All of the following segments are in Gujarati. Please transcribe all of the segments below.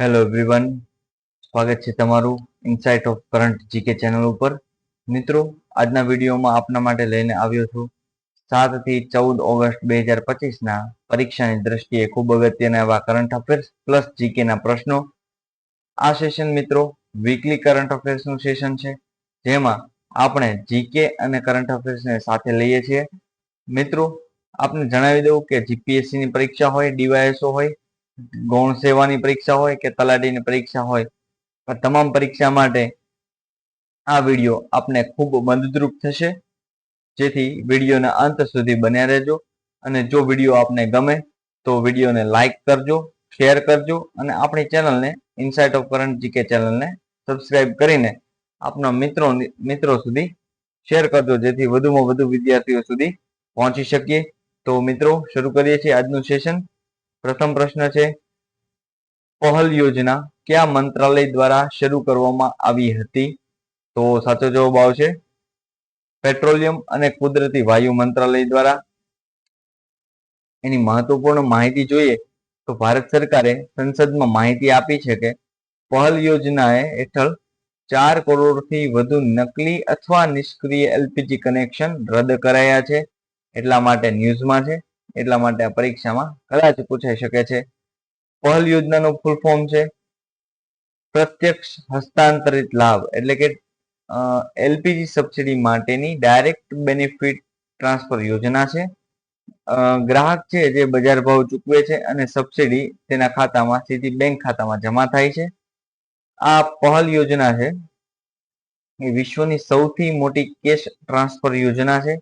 હેલો એવરીવન, સ્વાગત છે તમારું insight of current GK channel ઉપર. મિત્રો, આજના વિડીયોમાં આપના માટે લઈને આવ્યો છું 7 થી 14 ઓગસ્ટ 2025ના પરીક્ષાની દ્રષ્ટિએ ખૂબ અગત્યના એવા કરંટ અફેર્સ પ્લસ જીકેના પ્રશ્નો. આ સેશન મિત્રો વીકલી કરંટ અફેર્સનું સેશન છે, જેમાં આપણે જીકે અને કરંટ અફેર્સને સાથે લઈએ છીએ. મિત્રો, આપને જણાવી દઉં કે જીપીએસસીની પરીક્ષા હોય, ડીવાયએસઓ હોય, ગૌણ સેવાની પરીક્ષા હોય કે તલાટીની પરીક્ષા હોય, તમામ પરીક્ષા માટે આ વિડીયો આપને ખૂબ મદદરૂપ થશે. જેથી વિડીયોના અંત સુધી બન્યા રહેજો. અને જો વિડીયો આપને ગમે તો વિડીયોને લાઈક કરજો, શેર કરજો અને આપણી ચેનલને ઇનસાઇટ ઓફ કરંટ જીકે ચેનલને સબસ્ક્રાઇબ કરીને આપના મિત્રો સુધી શેર કરજો, જેથી વધુમાં વધુ વિદ્યાર્થીઓ સુધી પહોંચી શકીએ. તો મિત્રો, શરૂ કરીએ છીએ આજનું સેશન. પ્રથમ પ્રશ્ન છે, પહલ યોજના કયા મંત્રાલય દ્વારા શરૂ કરવામાં આવી હતી? તો સાચો જવાબ આવશે પેટ્રોલિયમ અને કુદરતી વાયુ મંત્રાલય દ્વારા. એની મહત્વપૂર્ણ માહિતી જોઈએ તો ભારત સરકારે સંસદમાં માહિતી આપી છે કે પહલ યોજના હેઠળ 4 કરોડથી વધુ નકલી અથવા નિષ્ક્રિય એલપીજી કનેક્શન રદ કરાયા છે. એટલા માટે ન્યૂઝમાં છે, એટલા માટે આ પરીક્ષામાં કદાચ પૂછાઈ શકે છે. પહલ યોજનાનું ફૂલ ફોર્મ છે પ્રત્યક્ષ હસ્તાંતરિત લાભ, એટલે કે એલપીજી સબસિડી માટેની ડાયરેક્ટ બેનિફિટ ટ્રાન્સફર યોજના છે. ગ્રાહક છે જે બજાર ભાવ ચૂકવે છે અને સબસિડી તેના ખાતામાં સીધી બેંક ખાતામાં જમા થાય છે. આ પહલ યોજના છે એ વિશ્વની સૌથી મોટી કેશ ટ્રાન્સફર યોજના છે,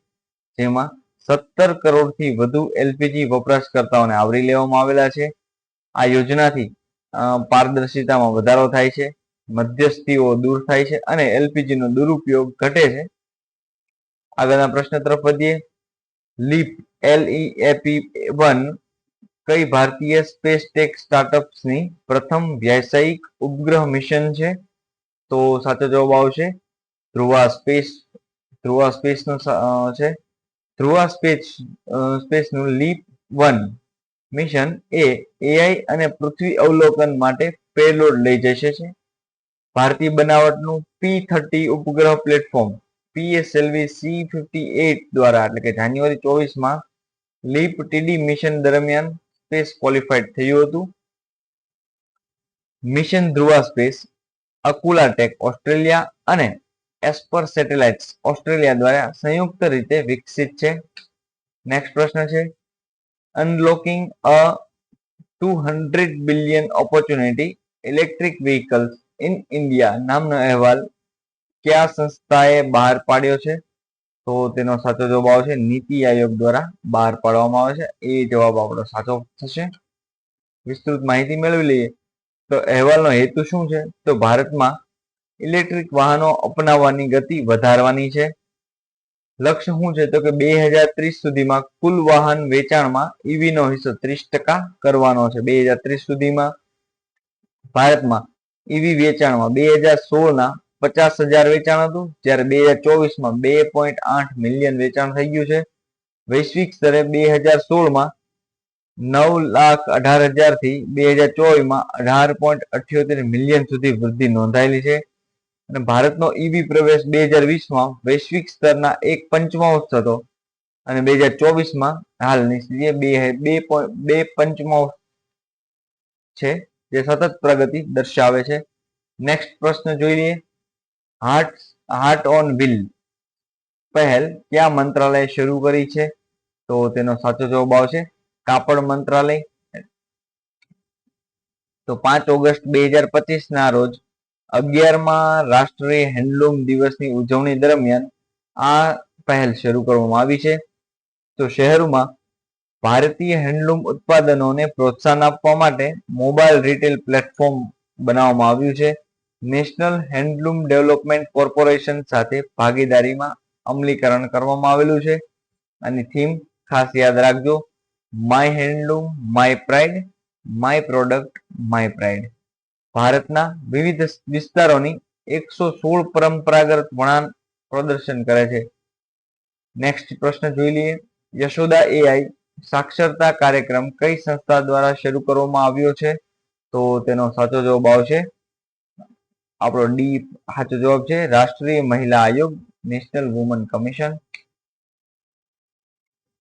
જેમાં 17 કરોડથી વધુ એલપીજી વપરાશકર્તાઓને આવરી લેવામાં આવેલા છે. આ યોજનાથી પારદર્શિતામાં વધારો થાય છે, મધ્યસ્થીઓ દૂર થાય છે અને એલપીજી નો દુરુપયોગ ઘટે છે. આગળના પ્રશ્ન તરફ વધીએ. લીપ LEAP-1 કઈ ભારતીય સ્પેસ ટેક સ્ટાર્ટઅપ્સની પ્રથમ વ્યાવસાયિક ઉપગ્રહ મિશન છે? તો સાચો જવાબ આવશે ધ્રુવા સ્પેસનું છે. ધ્રુવા સ્પેસનું LEAP-1 મિશન એ એઆઈ અને પૃથ્વી અવલોકન માટે પેલોડ લઈ જશે છે. ભારતીય બનાવટનું P-30 ઉપગ્રહ પ્લેટફોર્મ PSLV C-58 દ્વારા, એટલે કે જાન્યુઆરી 24માં લીપ ટીડી મિશન દરમિયાન સ્પેસ ક્વોલિફાઈડ થયું હતું. Mission Dhruva space Akula tech Australia અને એસ્પર સેટેલાઇટ્સ ઓસ્ટ્રેલિયા દ્વારા સંયુક્ત રીતે વિકસિત છે. નેક્સ્ટ પ્રશ્ન છે, unlocking a 200 billion opportunity electric vehicles in India નામનો અહેવાલ કયા સંસ્થાએ બહાર પાડ્યો છે? તો તેનો સાચો જવાબ આવશે નીતિ આયોગ દ્વારા બહાર પાડવામાં આવે છે. એ જવાબ આપણો સાચો થશે. વિસ્તૃત માહિતી મેળવી લઈએ તો અહેવાલનો હેતુ શું છે? તો ભારતમાં ઇલેક્ટ્રિક વાહનો અપનાવવાની ગતિ વધારવાની છે. લક્ષ્ય શું છે? તો કે 2030 સુધીમાં કુલ વાહન વેચાણમાં ઈવી નો હિસ્સો 30% કરવાનો છે. 2030 સુધીમાં ભારતમાં ઈવી વેચાણમાં 2016ના 50,000 વેચાણ હતું, જ્યારે 2024માં 2.8 મિલિયન વેચાણ થઈ ગયું છે. વૈશ્વિક સ્તરે 2016માં 9,18,000 થી 2024માં 18.78 મિલિયન સુધી વૃદ્ધિ નોંધાયેલી છે. અને ભારતનો ઈવી પ્રવેશ 2020માં વૈશ્વિક સ્તરના 1/5 હતો અને 2024માં હાલની સ્થિતિએ 2/5 છે, જે સતત પ્રગતિ દર્શાવે છે. નેક્સ્ટ પ્રશ્ન જોઈ લઈએ. હાર્ટ ઓન વ્હીલ પહેલ કયા મંત્રાલય શરૂ કરી છે? તો તેનો સાચો જવાબ આવશે કાપડ મંત્રાલય. તો 5 ઓગસ્ટ 2025ના રોજ 11મા રાષ્ટ્રીય હેન્ડલૂમ દિવસની ઉજવણી દરમિયાન આ પહેલ શરૂ કરવામાં આવી છે. તો શહેરોમાં ભારતીય હેન્ડલૂમ ઉત્પાદનોને પ્રોત્સાહન આપવા માટે મોબાઈલ રિટેલ પ્લેટફોર્મ બનાવવામાં આવ્યું છે. નેશનલ હેન્ડલૂમ ડેવલપમેન્ટ કોર્પોરેશન સાથે ભાગીદારીમાં અમલીકરણ કરવામાં આવેલું છે. આની થીમ ખાસ યાદ રાખજો, my handloom my pride, my product my pride. ભારતના વિવિધ વિસ્તારોની 116 પરંપરાગત વણાટ પ્રદર્શન કરે છે. નેક્સ્ટ પ્રશ્ન જોઈ લઈએ. યશોદા એઆઈ સાક્ષરતા કાર્યક્રમ કઈ સંસ્થા દ્વારા શરૂ કરવામાં આવ્યો છે? તો તેનો સાચો જવાબ આવશે આપણો ડી સાચો જવાબ છે રાષ્ટ્રીય મહિલા આયોગ, નેશનલ વુમન કમિશન.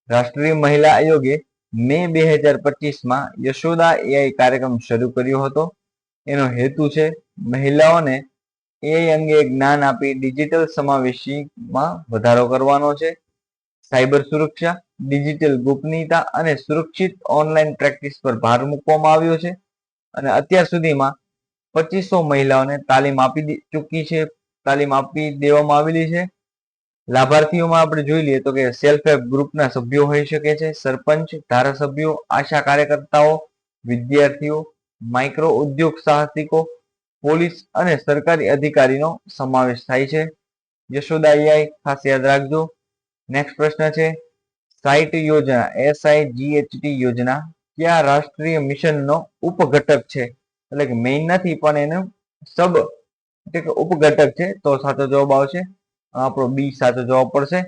રાષ્ટ્રીય મહિલા આયોગે મે 2025માં યશોદા એઆઈ કાર્યક્રમ શરૂ કર્યો હતો. એનો હેતુ છે મહિલાઓને એઆઈ અંગે જ્ઞાન આપી ડિજિટલ સમાવેશીમાં વધારો કરવાનો છે. સાયબર સુરક્ષા, ડિજિટલ ગોપનીયતા અને સુરક્ષિત ઓનલાઈન પ્રેક્ટિસ પર ભાર મૂકવામાં આવ્યો છે. અને અત્યાર સુધીમાં 2500 મહિલાઓને તાલીમ આપી દેવામાં આવેલી છે. લાભાર્થીઓમાં આપણે જોઈ લઈએ તો કે સેલ્ફ હેલ્પ ગ્રુપના સભ્યો હોઈ શકે છે, સરપંચ, ધારાસભ્યો, આશા કાર્યકર્તાઓ, વિદ્યાર્થીઓ, માઇક્રો ઉદ્યોગ સાહસિકો, પોલીસ અને સરકારી અધિકારીનો સમાવેશ થાય છે. યશોદા એઆઈ ખાસ યાદ રાખજો. નેક્સ્ટ પ્રશ્ન છે સાઇટ યોજના SIGHT યોજના કયા રાષ્ટ્રીય મિશનનો ઉપઘટક છે? એટલે કે મેઇન નથી પણ એનો સબ એટલે કે ઉપઘટક છે. તો સાચો જવાબ આવશે આપણો બી સાચો જવાબ પડશે.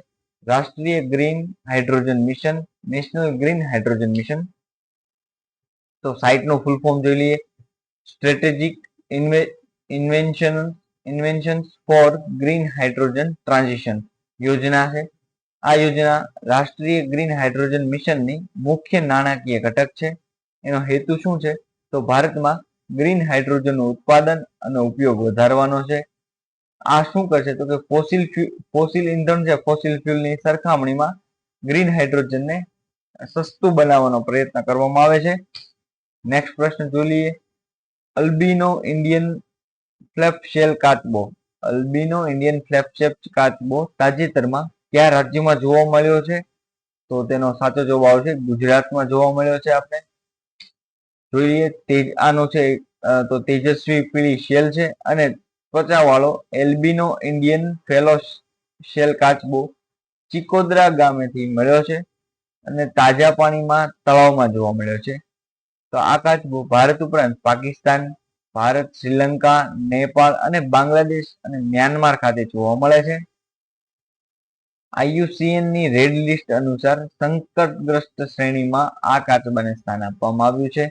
રાષ્ટ્રીય green hydrogen mission, national green hydrogen mission. તો સાઇટનું ફૂલ ફોર્મ જોઈ લઈએ. Strategic inventions for green hydrogen transition યોજના છે. આ યોજના રાષ્ટ્રીય ગ્રીન હાઇડ્રોજન મિશનની મુખ્ય નાણાકીય ઘટક છે. એનો હેતુ શું છે? તો ભારતમાં ગ્રીન હાઇડ્રોજનનું ઉત્પાદન અને ઉપયોગ વધારવાનો છે. આ શું કરશે તો કે ફોસિલ ઇંધણ છે, ફોસિલ ફ્યુલની સરખામણીમાં ગ્રીન હાઇડ્રોજનને સસ્તું બનાવવાનો પ્રયત્ન કરવામાં આવે છે. નેક્સ્ટ પ્રશ્ન જોઈ લઈએ. અલ્બિનો ઇન્ડિયન ફ્લેપશેલ કાચબો, અલ્બિનો ઇન્ડિયન ફ્લેપશેલ કાચબો તાજેતરમાં કયા રાજ્યમાં જોવા મળ્યો છે? તો તેનો સાચો જવાબ આવશે ગુજરાતમાં જોવા મળ્યો છે. આપણે જોઈ લઈએ. આનો છે તો તેજસ્વી પીળી શેલ છે અને ત્વચાવાળો એલ્બિનો ઇન્ડિયન ફેલો શેલ કાચબો ચિકોદ્રા ગામેથી મળ્યો છે અને તાજા પાણીમાં તળાવમાં જોવા મળ્યો છે. તો આ કાચબો ભારત ઉપરાંત પાકિસ્તાન, ભારત, શ્રીલંકા, નેપાળ અને બાંગ્લાદેશ અને મ્યાનમાર ખાતે જોવા મળે છે. IUCN ની રેડ લિસ્ટ અનુસાર સંકટગ્રસ્ત શ્રેણીમાં આ કાચબાને સ્થાન આપવામાં આવ્યું છે.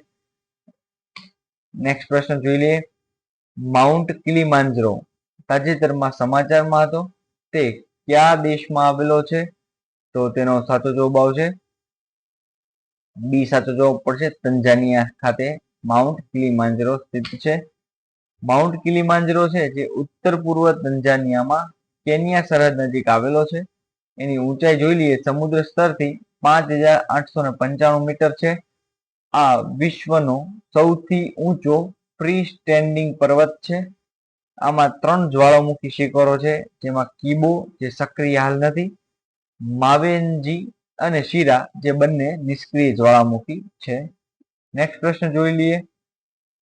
નેક્સ્ટ પ્રશ્ન જોઈ લઈએ. માઉન્ટ કિલીમાંજરો તાજેતરમાં સમાચારમાં હતો તે કયા દેશમાં આવેલો છે? તો તેનો સાચો જવાબ આવશે બી સાચો જવાબ પડશે. તંજાનિયા ખાતે માઉન્ટ કિલીમાંજરો સ્થિત છે. માઉન્ટ કિલીમાંજરો છે જે ઉત્તર પૂર્વ તંજાનિયામાં કેન્યા સરહદ નજીક આવેલો છે. એની ઊંચાઈ જોઈ લઈએ સમુદ્ર સ્તરથી 5895 મીટર છે. આ વિશ્વનો સૌથી ઊંચો ફ્રી સ્ટેન્ડિંગ પર્વત છે. આમાં 3 જ્વાળામુખી શિખરો છે, જેમાં કિબો જે સક્રિય હાલ નથી, માવેન્જી અને શિરા જે બંને નિષ્ક્રિય જ્વાળામુખી છે. નેક્સ્ટ પ્રશ્ન જોઈ લઈએ.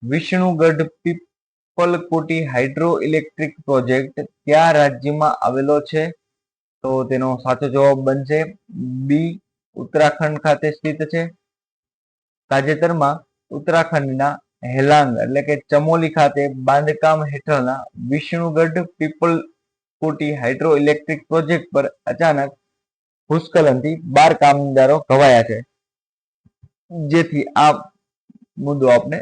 વિષ્ણુગઢ પીપલકોટી હાઇડ્રો ઇલેક્ટ્રિક પ્રોજેક્ટ કયા રાજ્યમાં આવેલો છે? તો તેનો સાચો જવાબ બનશે બી ઉત્તરાખંડ ખાતે સ્થિત છે. તાજેતરમાં ઉત્તરાખંડના હેલાંગ એટલે કે ચમોલી ખાતે બાંધકામ હેઠળના વિષ્ણુગઢ પીપલકોટી હાઇડ્રો ઇલેક્ટ્રિક પ્રોજેક્ટ પર અચાનક ભૂસ્ખલનથી 12 કામદારો ઘવાયા છે. જેથી આ મુદ્દો આપણે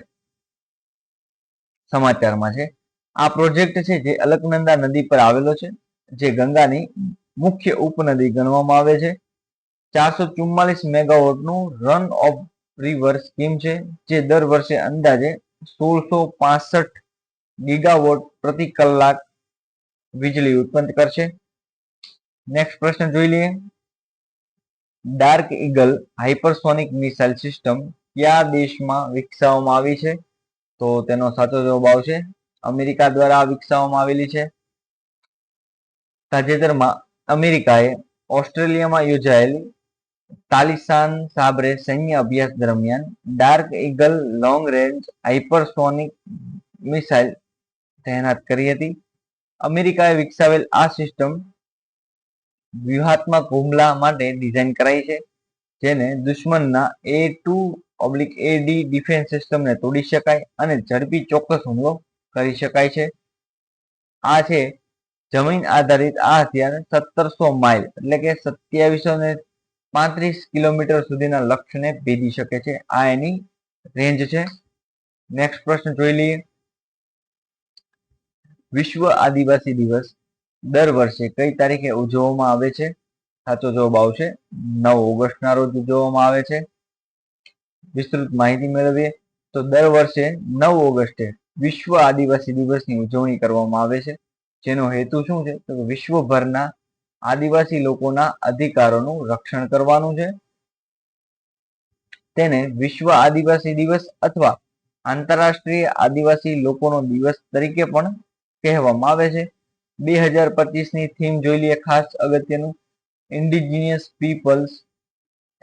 સમાચારમાં છે. આ પ્રોજેક્ટ છે જે અલકનંદા નદી પર આવેલો છે, જે ગંગાની મુખ્ય ઉપનદી ગણવામાં આવે છે. 444 મેગાવોટનું રન ઓફ રિવર સ્કીમ છે, જે દર વર્ષે અંદાજે 1665 ગીગાવોટ પ્રતિ કલાક વીજળી ઉત્પન્ન કરશે. નેક્સ્ટ પ્રશ્ન જોઈ લઈએ. Dark eagle hypersonic missile system કયા દેશમાં વિકસાવવામાં આવી છે? તો તેનો સાચો જવાબ આવશે અમેરિકા દ્વારા વિકસાવવામાં આવેલી છે. તાજેતરમાં અમેરિકાએ ઓસ્ટ્રેલિયામાં યોજાયેલી તાલિસાન સાબરે સૈન્ય અભ્યાસ દરમિયાન dark eagle long range hypersonic missile તૈનાત કરી હતી. અમેરિકાએ વિકસાવેલ આ સિસ્ટમ વ્યૂહાત્મક હુમલા માટે ડિઝાઇન કરાઈ છે, જેને દુશ્મનના A2/AD ડિફેન્સ સિસ્ટમને તોડી શકાય અને ઝડપી ચોક્કસ હુમલો કરી શકાય છે. આ છે જમીન આધારિત આ હથિયાર 1700 માઇલ એટલે કે 2735 કિલોમીટર સુધીના લક્ષ્યને ભેદી શકે છે. આ એની રેન્જ છે. નેક્સ્ટ પ્રશ્ન જોઈ લઈએ. વિશ્વ આદિવાસી દિવસ દર વર્ષે કઈ તારીખે ઉજવવામાં આવે છે? સાચો જવાબ આવશે 9 ઓગસ્ટના રોજ ઉજવવામાં આવે છે. વિસ્તૃત માહિતી મેળવીએ તો દર વર્ષે 9 ઓગસ્ટે વિશ્વ આદિવાસી દિવસની ઉજવણી કરવામાં આવે છે. જેનો હેતુ શું છે? તો વિશ્વભરના આદિવાસી લોકોના અધિકારોનું રક્ષણ કરવાનું છે. તેને વિશ્વ આદિવાસી દિવસ અથવા આંતરરાષ્ટ્રીય આદિવાસી લોકોનો દિવસ તરીકે પણ કહેવામાં આવે છે. 2025ની થીમ જોઈ લઈએ. ખાસ અગત્યનું indigenous peoples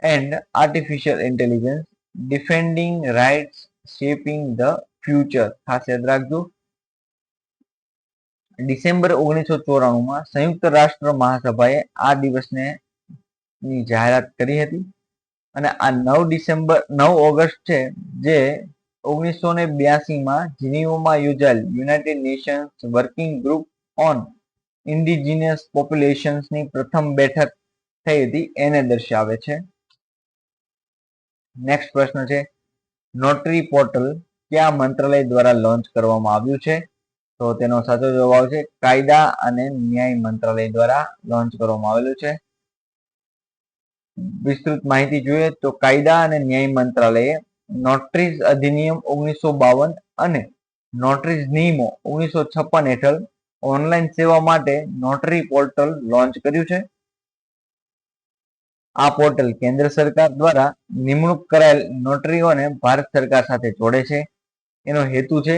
and artificial intelligence defending rights shaping the future. ખાસ યાદ રાખજો. ડિસેમ્બર 1994માં સંયુક્ત રાષ્ટ્ર મહાસભાએ આ દિવસને ની જાહેરાત કરી હતી અને આ 9 ઓગસ્ટ છે જે 1982માં જીનીવામાં યોજાયેલ United Nations working group on indigenous પોપ્યુલેશન્સની પ્રથમ બેઠક થઈ હતી એને દર્શાવે છે. નેક્સ્ટ પ્રશ્ન છે નોટરી પોર્ટલ કયા મંત્રાલય દ્વારા લોન્ચ કરવામાં આવ્યું છે? તો તેનો સાચો જવાબ આવશે કાયદા અને ન્યાય મંત્રાલય દ્વારા લોન્ચ કરવામાં આવેલું છે. વિસ્તૃત માહિતી જોઈએ તો કાયદા અને ન્યાય મંત્રાલયે નોટરીઝ અધિનિયમ 1952 અને નોટરીઝ નિયમો 1956 હેઠળ ઓનલાઈન સેવા માટે નોટરી પોર્ટલ લોન્ચ કર્યું છે. આ પોર્ટલ કેન્દ્ર સરકાર દ્વારા નિમણૂક કરાયેલ નોટરીઓને ભારત સરકાર સાથે જોડે છે. એનો હેતુ છે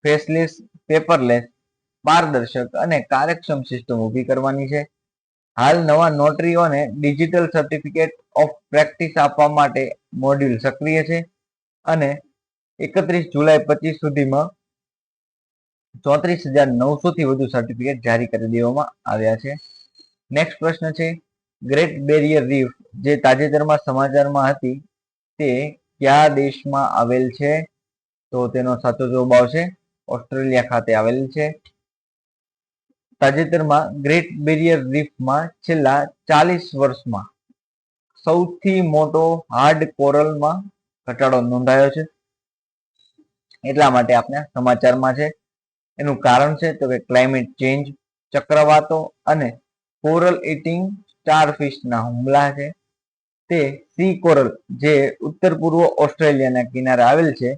ફેસલેસ, પેપરલેસ, પારદર્શક અને કાર્યક્ષમ સિસ્ટમ ઊભી કરવાની છે. હાલ નવા નોટરીઓને ડિજિટલ સર્ટિફિકેટ ઓફ પ્રેક્ટિસ આપવા માટે મોડ્યુલ સક્રિય છે અને 31 જુલાઈ 25 સુધીમાં 34,900 થી વધુ સર્ટિફિકેટ જારી કરી દેવામાં આવ્યા છે. નેક્સ્ટ પ્રશ્ન છે ગ્રેટ બેરિયર રીફ જે તાજેતરમાં સમાચારમાં હતી તે કયા દેશમાં આવેલ છે? તો તેનો સાચો જવાબ આવશે ઓસ્ટ્રેલિયા ખાતે આવેલ છે. તાજેતરમાં ગ્રેટ બેરિયર રીફમાં છેલ્લા 40 વર્ષમાં સૌથી મોટો હાર્ડ કોરલમાં ઘટાડો નોંધાયો છે. એટલા માટે આપણે સમાચારમાં છે. એનું કારણ છે તો કે ક્લાઇમેટ ચેન્જ, ચક્રવાતો અને કોરલ ઇટિંગ સ્ટારફિશના હુમલા છે. તે સી કોરલ જે ઉત્તર પૂર્વ ઓસ્ટ્રેલિયાના કિનારે આવેલ છે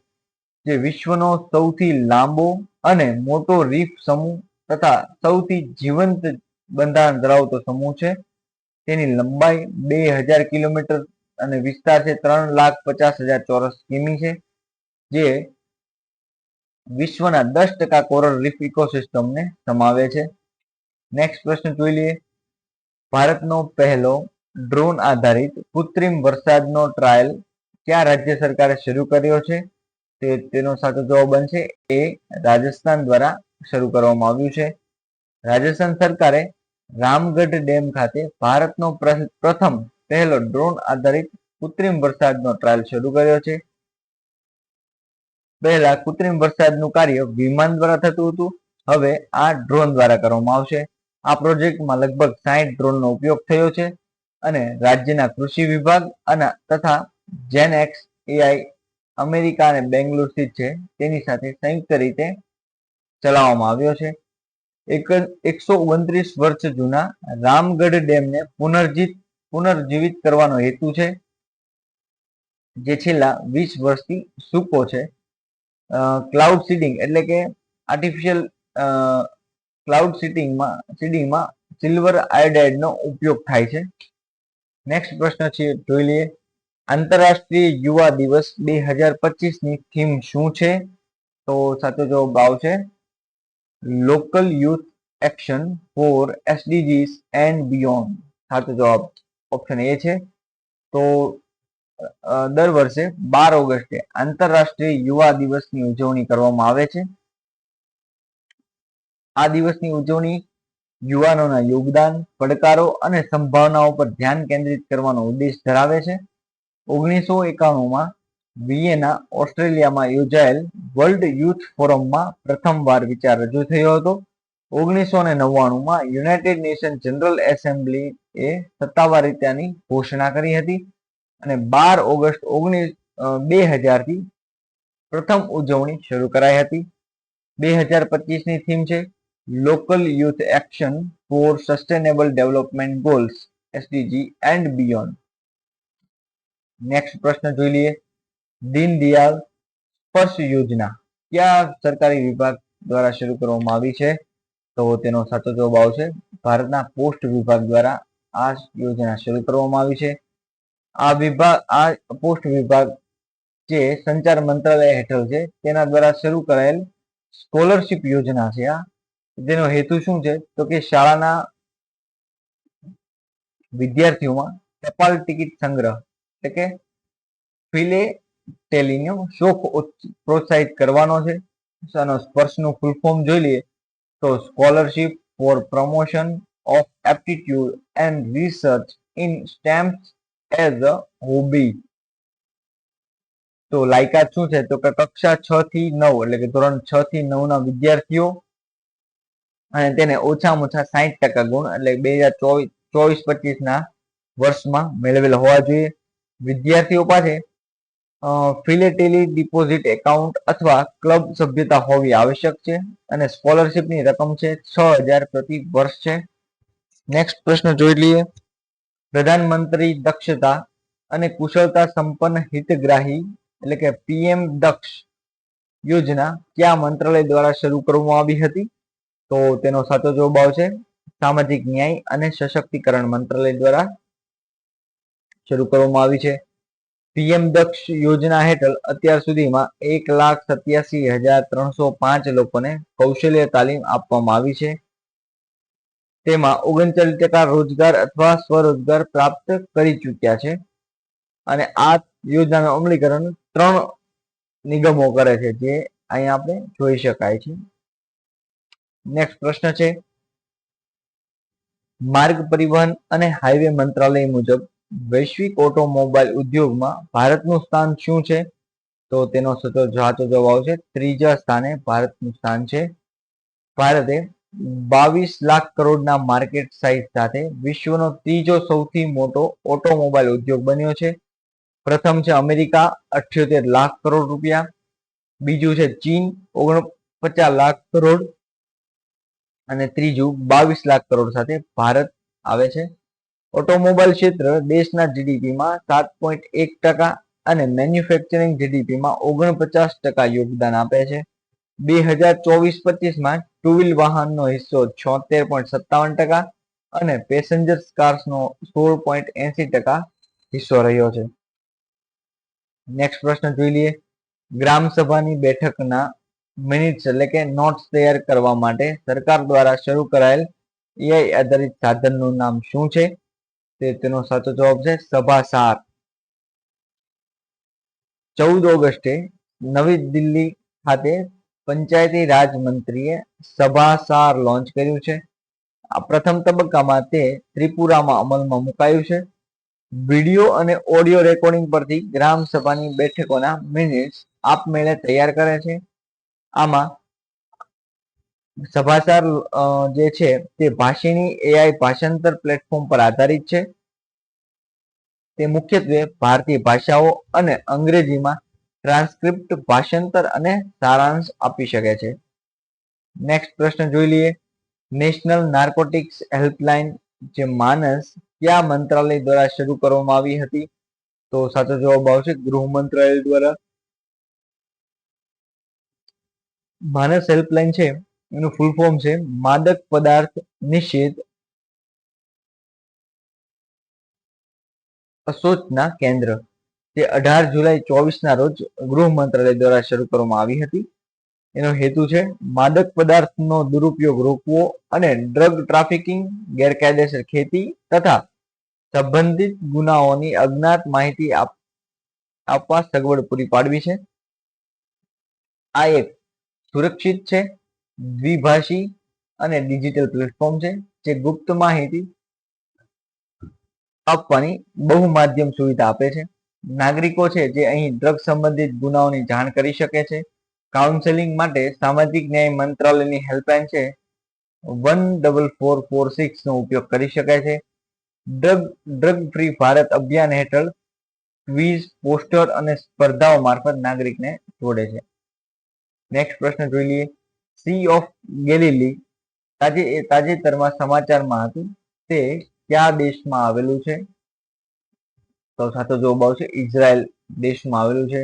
જે વિશ્વનો સૌથી લાંબો અને મોટો રીફ સમૂહ તથા સૌથી જીવંત બંધારણ ધરાવતો સમૂહ છે. તેની લંબાઈ 2000 કિલોમીટર અને વિસ્તાર છે 3,50,000 ચોરસ કિમી છે જે વિશ્વના 10% કોરલ રીફ ઇકોસિસ્ટમને સમાવે છે. નેક્સ્ટ પ્રશ્ન જોઈ લઈએ. ભારતનો પહેલો ડ્રોન આધારિત કૃત્રિમ વરસાદનો ટ્રાયલ કયા રાજ્ય સરકારે શરૂ કર્યો છે? તેનો સાચો જવાબ બનશે એ રાજસ્થાન દ્વારા શરૂ કરવામાં આવ્યું છે. રાજસ્થાન સરકારે રામગઢ ડેમ ખાતે ભારતનો પ્રથમ પહેલો ડ્રોન આધારિત કૃત્રિમ વરસાદનો ટ્રાયલ શરૂ કર્યો છે. પહેલા કૃત્રિમ વરસાદનું કાર્ય વિમાન દ્વારા થતું હતું. હવે આ ડ્રોન દ્વારા કરવામાં આવશે. આ પ્રોજેક્ટમાં લગભગ 60 ડ્રોનનો ઉપયોગ થયો છે અને રાજ્યના કૃષિ વિભાગ અને તથા જેનએક્સ એઆઈ અમેરિકા અને બેંગ્લોર સ્થિત છે તેની સાથે સંયુક્ત રીતે ચલાવવામાં આવ્યો છે. 129 વર્ષ જૂના રામગઢ ડેમને પુનર્જીવિત કરવાનો હેતુ છે જે છેલ્લા 20 વર્ષથી સૂકો છે. ક્લાઉડ સીડિંગ એટલે કે આર્ટિફિશિયલ ક્લાઉડ સીડિંગમાં સિલ્વર આયોડાઇડનો ઉપયોગ થાય છે. નેક્સ્ટ પ્રશ્ન છે જોઈ લઈએ. આંતરરાષ્ટ્રીય યુવા દિવસ 2025ની થીમ શું છે? તો સાચો જવાબ આવશે local youth action for SDGs and beyond. સાચો જવાબ ઓપ્શન એ છે. તો દર વર્ષે 12 ઓગસ્ટે આંતરરાષ્ટ્રીય યુવા દિવસની ઉજવણી કરવામાં આવે છે. આ દિવસની ઉજવણી યુવાનોના યોગદાન, પડકારો અને સંભાવનાઓ પર ધ્યાન કેન્દ્રિત કરવાનો ઉદ્દેશ ધરાવે છે. 1991માં વિયેના ઓસ્ટ્રેલિયામાં યોજાયેલ વર્લ્ડ યુથ ફોરમમાં પ્રથમવાર વિચાર રજૂ થયો હતો. 1999માં યુનાઇટેડ નેશન જનરલ એસેમ્બલી એ સત્તાવાર રીતે આની ઘોષણા કરી હતી અને 12 ઓગસ્ટ 2000થી પ્રથમ ઉજવણી શરૂ કરાઈ હતી. 2025ની થીમ છે local youth action four sustainable development goals SDG and beyond. Next પ્રશ્ન જોઈ લઈએ. દીનદયાળ સ્પર્શ યોજના કયા સરકારી વિભાગ દ્વારા શરૂ કરવામાં આવી છે? તો તેનો સાચો જવાબ આવશે ભારતના પોસ્ટ વિભાગ દ્વારા આ યોજના શરૂ કરવામાં આવી છે. આ પોસ્ટ વિભાગ જે સંચાર મંત્રાલય હેઠળ છે તેના દ્વારા શરૂ કરાયેલ સ્કોલરશિપ યોજના છે. તેનો હેતુ શું છે? તો કે શાળાના વિદ્યાર્થીઓમાં ટપાલ ટિકિટ સંગ્રહ એટલે કે ફિલેટેલીનો શોખ પ્રોત્સાહિત કરવાનો છે. આનો સ્પર્શનું ફૂલ ફોર્મ જોઈ લઈએ તો scholarship four promotion of aptitude and research in stems as a hobby. તો લાયકાત શું છે? તો કે કક્ષા 6 થી 9 એટલે કે ધોરણ 6 થી 9 ના વિદ્યાર્થીઓ અને તેને ઓછામાં ઓછા 60% ગુણ એટલે 2024-25 ના વર્ષમાં મેળવેલ હોવા જોઈએ. વિદ્યાર્થીઓ પાસે ફિલેટેલી ડિપોઝિટ એકાઉન્ટ અથવા ક્લબ સભ્યતા હોવી આવશ્યક છે અને સ્કોલરશિપની રકમ છે 6000 પ્રતિ વર્ષ છે. નેક્સ્ટ પ્રશ્ન જોઈ લઈએ. પ્રધાનમંત્રી દક્ષતા અને કુશળતા સંપન્ન હિતગ્રાહી એટલે કે પીએમ દક્ષ યોજના કયા મંત્રાલય દ્વારા શરૂ કરવામાં આવી હતી? તો તેનો સાચો જવાબ આવશે સામાજિક ન્યાય અને સશક્તિકરણ મંત્રાલય દ્વારા શરૂ કરવામાં આવી છે. પીએમ દક્ષ યોજના હેઠળ અત્યાર સુધીમાં 1,87,305 લોકોને કૌશલ્ય તાલીમ આપવામાં આવી છે. તેમાં 39% રોજગાર અથવા સ્વરોજગાર પ્રાપ્ત કરી ચૂક્યા છે અને આ યોજનાનું અમલીકરણ 3 નિગમો કરે છે જે અહીંયા આપણે જોઈ શકાય છે. નેક્સ્ટ પ્રશ્ન છે માર્ગ પરિવહન અને હાઈવે મંત્રાલય મુજબ વૈશ્વિક ઓટોમોબાઈલ ઉદ્યોગમાં ભારતનું સ્થાન શું છે? તો તેનો સાચો જવાબ આવશે 3જા સ્થાને ભારતનું સ્થાન છે. ભારતે 22 લાખ કરોડના માર્કેટ સાઇઝ સાથે વિશ્વનો 3જો સૌથી મોટો ઓટોમોબાઈલ ઉદ્યોગ બન્યો છે. પ્રથમ છે અમેરિકા 78 લાખ કરોડ રૂપિયા, બીજું છે ચીન 49 લાખ કરોડ અને ત્રીજું 22 લાખ કરોડ સાથે ભારત આવે છે. ઓટોમોબાઈલ ક્ષેત્ર દેશના જીડીપીમાં 7.1% અને મેન્યુફેક્ચરિંગ જીડીપીમાં 49% યોગદાન આપે છે. 2024-25માં ટુ વ્હીલ વાહનનો હિસ્સો 76.57% અને પેસેન્જર કાર્સનો 16.80% હિસ્સો રહ્યો છે. નેક્સ્ટ પ્રશ્ન જોઈ લઈએ. ગ્રામ સભાની બેઠકના મિનિટ્સ એટલે કે નોટ્સ તૈયાર કરવા માટે સરકાર દ્વારા શરૂ કરાયેલ એઆઈ આધારિત સાધનનું નામ શું છે? તેનો સાચો જવાબ છે સભાસાર. 14 ઓગસ્ટે નવી દિલ્હી ખાતે પંચાયતી રાજ મંત્રીએ સભાસાર લોન્ચ કર્યું છે. આ પ્રથમ તબક્કામાં તે ત્રિપુરામાં અમલમાં મુકાયું છે. વિડીયો અને ઓડિયો રેકોર્ડિંગ પરથી ગ્રામ સભાની બેઠકોના મિનિટ્સ આપમેળે તૈયાર કરે છે. આમાં સભાસાર જે છે તે ભાષીણી એઆઈ ભાષાંતર પ્લેટફોર્મ પર આધારિત છે. તે મુખ્યત્વે ભારતીય ભાષાઓ અને અંગ્રેજીમાં ટ્રાન્સક્રિપ્ટ, ભાષાંતર અને સારાંશ આપી શકે છે. નેક્સ્ટ પ્રશ્ન જોઈ લઈએ. નેશનલ નાર્કોટિક્સ હેલ્પલાઇન જે માનસ કયા મંત્રાલય દ્વારા શરૂ કરવામાં આવી હતી? તો સાચો જવાબ આવશે ગૃહ મંત્રાલય દ્વારા. માનસ હેલ્પલાઇન છે એનું ફૂલ ફોર્મ છે માદક પદાર્થ નિષેધ અસોચના કેન્દ્ર. તે 18 જુલાઈ 24 ના રોજ ગૃહ મંત્રાલય દ્વારા શરૂ કરવામાં આવી હતી. એનો હેતુ છે માદક પદાર્થનો દુરુપયોગ રોકવો અને ડ્રગ ટ્રાફિકિંગ, ગેરકાયદેસર ખેતી તથા સંબંધિત ગુનાઓની અજ્ઞાત માહિતી આપવા સગવડ પૂરી પાડવી છે. આ એક સુરક્ષિત છે, દ્વિભાષી અને ડિજિટલ પ્લેટફોર્મ છે જે ગુપ્ત માહિતી આપવાની બહુમાધ્યમ સુવિધા આપે છે. નાગરિકો છે જે અહીં ડ્રગ સંબંધિત ગુનાઓની જાણ કરી શકે છે. કાઉન્સેલિંગ માટે સામાજિક ન્યાય મંત્રાલયની હેલ્પલાઇન છે 14446 નો ઉપયોગ કરી શકાય છે. ડ્રગ ફ્રી ભારત અભિયાન હેઠળ ક્વિઝ, પોસ્ટર અને સ્પર્ધાઓ મારફત નાગરિકને જોડે છે. નેક્સ્ટ પ્રશ્ન જોઈ લઈએ. સી ઓફ ગેલિલી તાજેતરમાં સમાચારમાં હતું, તે કયા દેશમાં આવેલું છે? તો સાચો જવાબ આવશે ઇઝરાયલ દેશમાં આવેલું છે.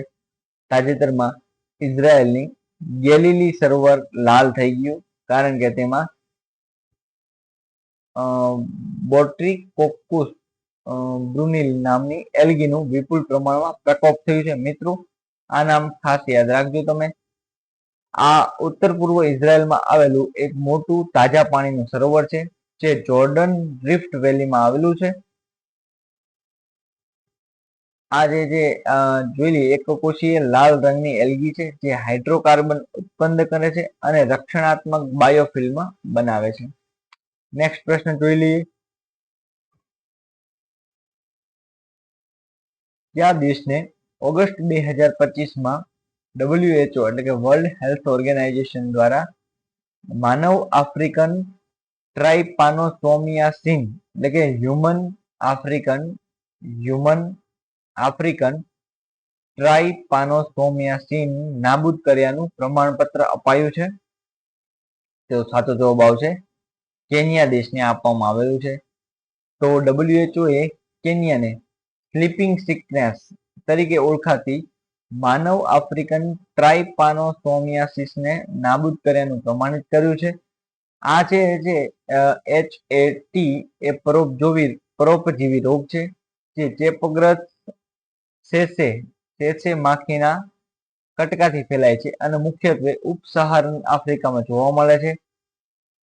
તાજેતરમાં ઇઝરાયલની ગેલિલી સરોવર લાલ થઈ ગયું, કારણ કે તેમાં બોટ્રીકોક્કુસ બ્રુનિલ નામની એલ્ગીનું વિપુલ પ્રમાણમાં પ્રકોપ થયું છે. મિત્રો, આ નામ ખાસ યાદ રાખજો તમે. આ ઉત્તર પૂર્વ ઇઝરાયલમાં આવેલું એક મોટું તાજા પાણીનું સરોવર છે, જે જોર્ડન રિફ્ટ વેલીમાં આવેલું છે. આ જે જોઈ લઈએ, એકકોષીય લાલ રંગની એલ્ગી છે, જે હાઇડ્રોકાર્બન ઉત્પન્ન કરે છે અને રક્ષણાત્મક બાયોફિલ્મ બનાવે છે. નેક્સ્ટ પ્રશ્ન જોઈ લઈએ. કયા દેશને ઓગસ્ટ 2025માં WHO એટલે કે વર્લ્ડ હેલ્થ ઓર્ગેનાઇઝેશન દ્વારા માનવ આફ્રિકન ટ્રાઇપાનોસોમિયાસિન એટલે કે હ્યુમન આફ્રિકન ટ્રાઇપાનોસોમિયાસિન નાબૂદ કર્યાનું પ્રમાણપત્ર અપાયું છે? તો સાચો જવાબ આવશે કેન્યા દેશને આપવામાં આવેલું છે. તો WHO એ કેન્યાને સ્લીપિંગ સિકનેસ તરીકે ઓળખાતી માનવ આફ્રિકન ટ્રાઇપાનોસોમિયાસિસને નાબૂદ કર્યાનું પ્રમાણિત કર્યું છે. આ છે જે HAT એ પરોપજીવી રોગ છે, જે ચેપગ્રસ્ત સેસે માખીના કટકાથી ફેલાય છે અને મુખ્યત્વે ઉપસહારન આફ્રિકામાં જોવા મળે છે,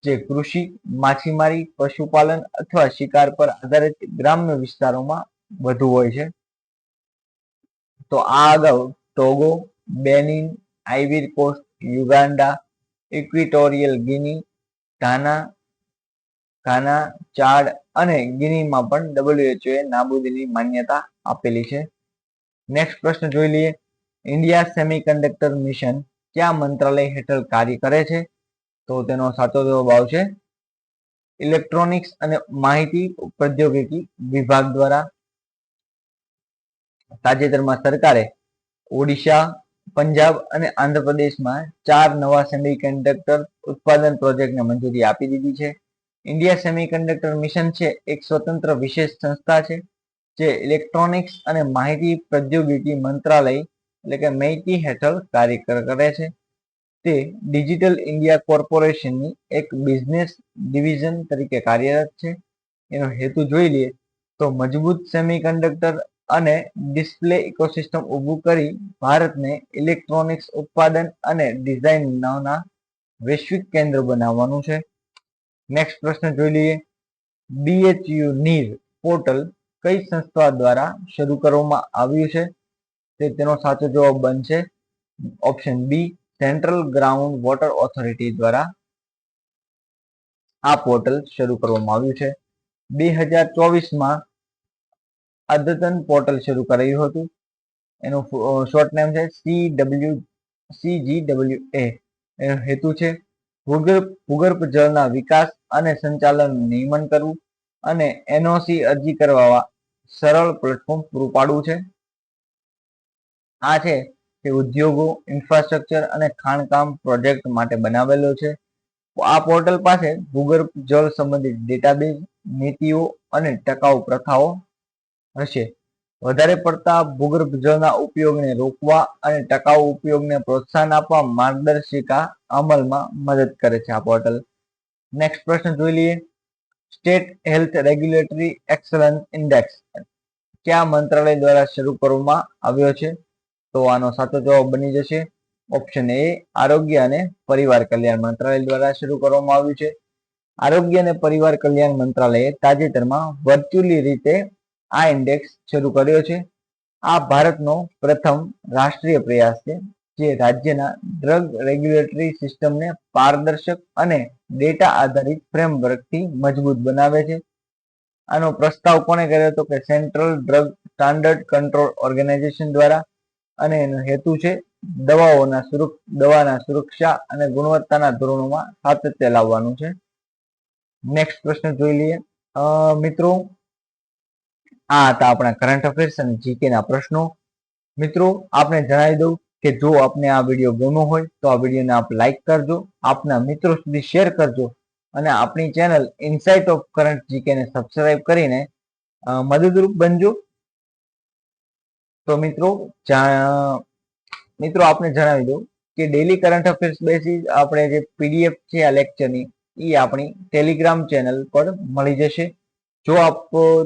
જે કૃષિ, માછીમારી, પશુપાલન અથવા શિકાર પર આધારિત ગ્રામ્ય વિસ્તારોમાં વધુ હોય છે. તો આ અગાઉ ટોગો, બેનિન, આઇવરી કોસ્ટ, યુગાન્ડા, ઇક્વિટોરિયલ ગિની, ઘાના, ચાડ અને ગિનીમાં પણ WHO એ નાબૂદીની માન્યતા આપેલી છે. નેક્સ્ટ પ્રશ્ન જોઈ લઈએ. ઇન્ડિયા સેમિકન્ડક્ટર મિશન કયા મંત્રાલય હેઠળ કાર્ય કરે છે? તો તેનો સાચો જવાબ આવશે ઇલેક્ટ્રોનિક્સ અને માહિતી પ્રૌદ્યોગિકી વિભાગ દ્વારા. તાજેતરમાં સરકારે ઓડિશા, પંજાબ અને આંધ્રપ્રદેશમાં 4 નવા સેમિકન્ડક્ટર ઉત્પાદન પ્રોજેક્ટને મંજૂરી આપી દીધી છે. ઇન્ડિયા સેમિકન્ડક્ટર મિશન છે એક સ્વતંત્ર વિશેષ સંસ્થા છે, જે ઇલેક્ટ્રોનિક્સ અને માહિતી પ્રૌદ્યોગિકી મંત્રાલય એટલે કે મૈતી હેઠળ કાર્ય કરે છે. તે ડિજિટલ ઇન્ડિયા કોર્પોરેશનની એક બિઝનેસ ડિવિઝન તરીકે કાર્યરત છે. એનો હેતુ જોઈ લઈએ તો મજબૂત સેમિકન્ડક્ટર અને ડિસ્પ્લે ઇકોસિસ્ટમ ઊભું કરી ભારતને ઇલેક્ટ્રોનિક્સ ઉત્પાદન અને ડિઝાઇનના વૈશ્વિક કેન્દ્ર બનાવવાનું છે. નેક્સ્ટ પ્રશ્ન જોઈ લઈએ. BHU નીર પોર્ટલ કઈ સંસ્થા દ્વારા શરૂ કરવામાં આવ્યું છે? તેનો સાચો જવાબ બનશે option B, central ground water authority દ્વારા આ પોર્ટલ શરૂ કરવામાં આવ્યું છે. 2024માં અદ્યતન પોર્ટલ શરૂ કરાયું હતું. એનું શોર્ટ નેમ છે CGWA. એનો હેતુ છે ભૂગર્ભ જળના વિકાસ અને સંચાલનનું નિયમન કરવું અને NOC અરજી કરવા સરળ પ્લેટફોર્મ પૂરું પાડવું છે. આ છે તે ઉદ્યોગો, ઇન્ફ્રાસ્ટ્રક્ચર અને ખાણકામ પ્રોજેક્ટ માટે બનાવેલો છે. આ પોર્ટલ પાસે ભૂગર્ભ જળ સંબંધિત ડેટાબેઝ, નીતિઓ અને ટકાઉ પ્રથાઓ હશે. વધારે પડતા ભૂગર્ભ જળના ઉપયોગને રોકવા અને ટકાઉ ઉપયોગને પ્રોત્સાહન આપવા માર્ગદર્શિકા અમલમાં મદદ કરે છે આ પોર્ટલ. નેક્સ્ટ પ્રશ્ન જોઈ લઈએ. State health regulatory excellence index કયા મંત્રાલય દ્વારા શરૂ કરવામાં આવ્યો છે? તો આનો સાચો જવાબ બની જશે ઓપ્શન એ, આરોગ્ય અને પરિવાર કલ્યાણ મંત્રાલય દ્વારા શરૂ કરવામાં આવ્યું છે. આરોગ્ય અને પરિવાર કલ્યાણ મંત્રાલયે તાજેતરમાં વર્ચ્યુઅલી રીતે આ ઇન્ડેક્સ શરૂ કર્યો છે. આ ભારતનો પ્રથમ રાષ્ટ્રીય પ્રયાસ છે, જે રાજ્યના ડ્રગ રેગ્યુલેટરી સિસ્ટમને પારદર્શક અને ડેટા આધારિત ફ્રેમવર્કથી મજબૂત બનાવે છે. આનો પ્રસ્તાવ કોણે કર્યો હતો? કે central drug standard control organisation દ્વારા. અને એનો હેતુ છે દવાના સુરક્ષા અને ગુણવત્તાના ધોરણોમાં સાતત્ય લાવવાનું છે. નેક્સ્ટ પ્રશ્ન જોઈ લઈએ. મિત્રો, આ હતા આપણા કરંટ અફેર્સ અને જીકે ના પ્રશ્નો. મિત્રો આપને જણાવી દઉં કે જો આપને આ વિડીયો ગમ્યો હોય તો આ વિડીયોને આપ લાઈક કરજો, આપના મિત્રો સુધી શેર કરજો અને આપણી channel insight of current GK ને સબસ્ક્રાઇબ કરીને મદદરૂપ બનજો. તો મિત્રો આપને જણાવી દઉં કે ડેલી કરંટ અફેર્સ બેસીસ આપણે જે પીડીએફ છે આ લેક્ચરની એ આપણી ટેલિગ્રામ ચેનલ પર મળી જશે. જો આપ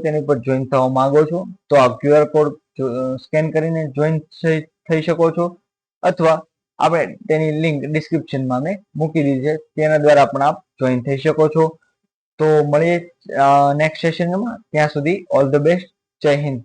તેની પર જોઈન થવા માંગો છો તો આ ક્યુઆર કોડ સ્કેન કરીને જોઈન થઈ શકો છો, અથવા આપણે તેની લિંક ડિસ્ક્રિપ્શનમાં મેં મૂકી દીધી છે, તેના દ્વારા પણ આપ જોઈન થઈ શકો છો. તો મળીએ નેક્સ્ટ સેશનમાં. ત્યાં સુધી ઓલ ધ બેસ્ટ. જય હિન્દ.